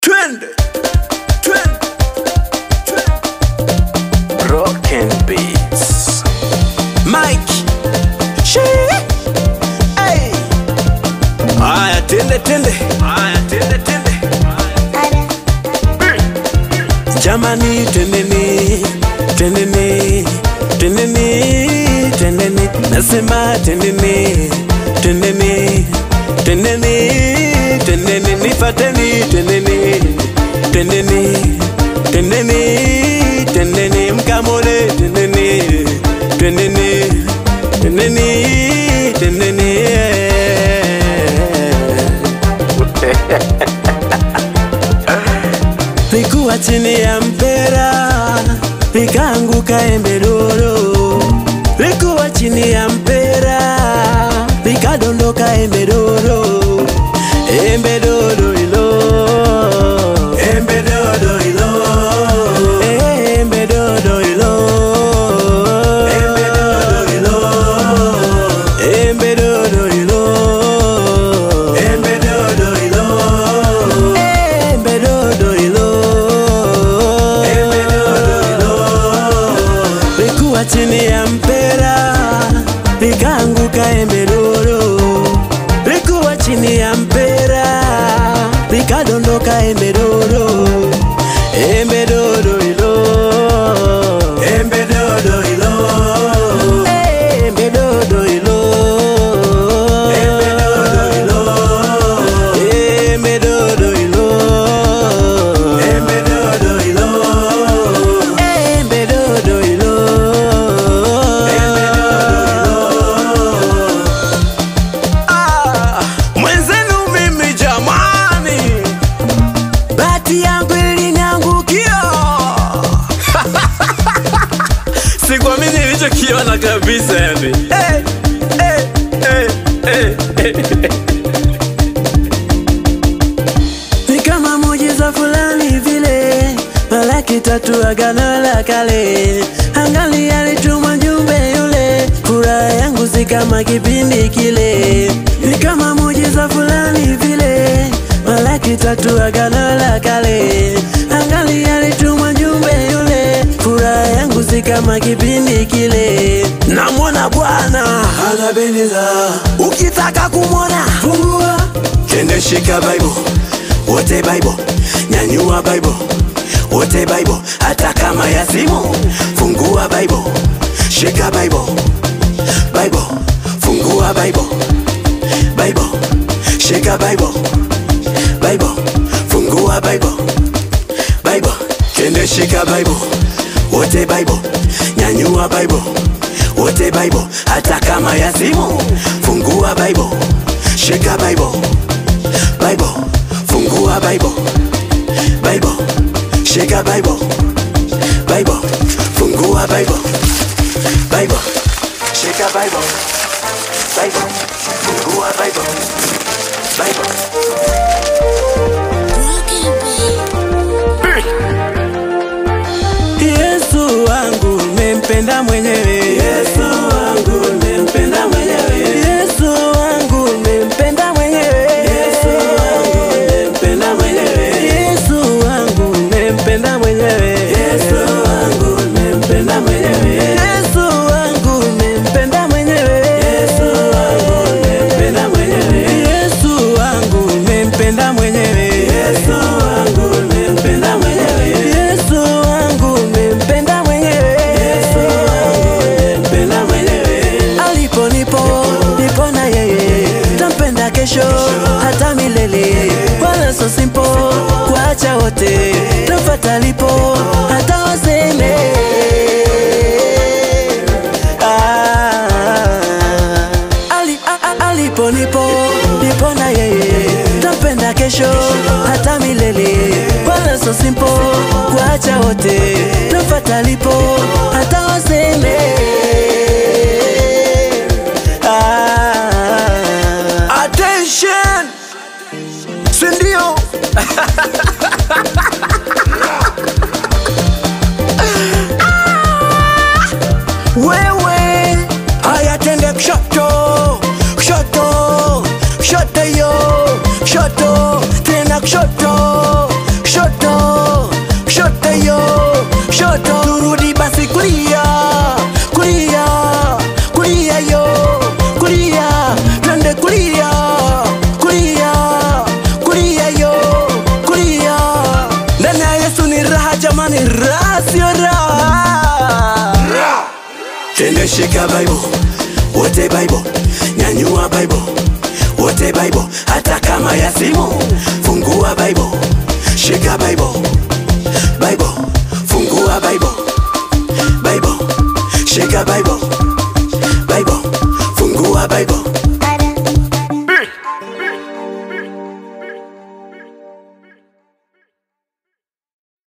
Trend. Broken beats. Mike. Hey. Aya tende. Jamani tendeni. Nasema tendeni. Nifateni tendeni mkamole tendeni Likuwa chini ya mpera likaanguka embe dodo, likuwa chini ya mpera likadondoka embe dodo ilo, embe dodo ilo, embe dodo ilo, embe dodo ilo, embe dodo ilo, embe dodo ilo, embe dodo ilo, embe dodo ilo. Likuwa chini ya mpera likaanguka embe dodo, likuwa chini ya mpera likadondoka embe dodo, embe dodo ilo, embe dodo ilo, embe dodo ilo, embe dodo ilo, embe dodo ilo, embe dodo ilo, embe dodo ilo, embe dodo ilo. Mwenzenu mimi jamani, bati yangu iliniangukia. Sikuamini nilichokiona kabisa yani. Ni kama muujiza fulani vile, malaki tatu agano la kale. Angalia alituma mjumbe yule, furaha yangu si kama kipindi kile. Ni kama muujiza fulani vile, malaki tatu agano la kale. Angalia alituma mjumbe yule, furaha yangu si kama kipindi kile. Namwona Bwana anapendeza, ukitaka kumwona fungua, kende shika Bible, wote Bible, nyanyua Bible, wote Bible, hata kama ya simu. Fungua Bible, shika Bible, Bible, fungua Bible, Bible, shika Bible, Bible, fungua Bible, Bible, kende shika Bible, wote Bible, nyanyua Bible, wote Bible, hata kama ya simu. Fungua Bible, shika Bible, Bible, fungua Bible, Bible, shika Bible, Bible, fungua Bible, Bible, shika Bible, Bible, fungua Bible, Bible. Yesu wangu nimempenda mwenyewe, Yesu wangu nimempenda mwenyewe, Yesu wangu nimempenda mwenyewe, Yesu wangu nimempenda mwenyewe, Yesu wangu nimempenda mwenyewe, Yesu wangu nimempenda mwenyewe, Yesu wangu nimempenda mwenyewe, Yesu wangu nimempenda mwenyewe, Yesu wangu nimempenda mwenyewe, Yesu wangu nimempenda mwenyewe, Yesu wangu nimempenda mwenyewe, Yesu wangu nimempenda mwenyewe. Alipo nipo na yeye, tampenda kesho hata milele, wala so simple kuacha wote, tafuata lipo hata waseme. Alipo nipo na yeye, tampenda kesho hata milele, wala so simple kuacha wote, tafuata lipo hata waseme. Attention, sindio? Wewe haya tende kushoto yo, kushoto tena kushoto Twende shika Bible, wote Bible, nyanyua Bible, wote Bible, hata kama ya simu. Fungua Bible, shika Bible, Bible, fungua Bible, Bible, shika Bible, Bible, fungua Bible.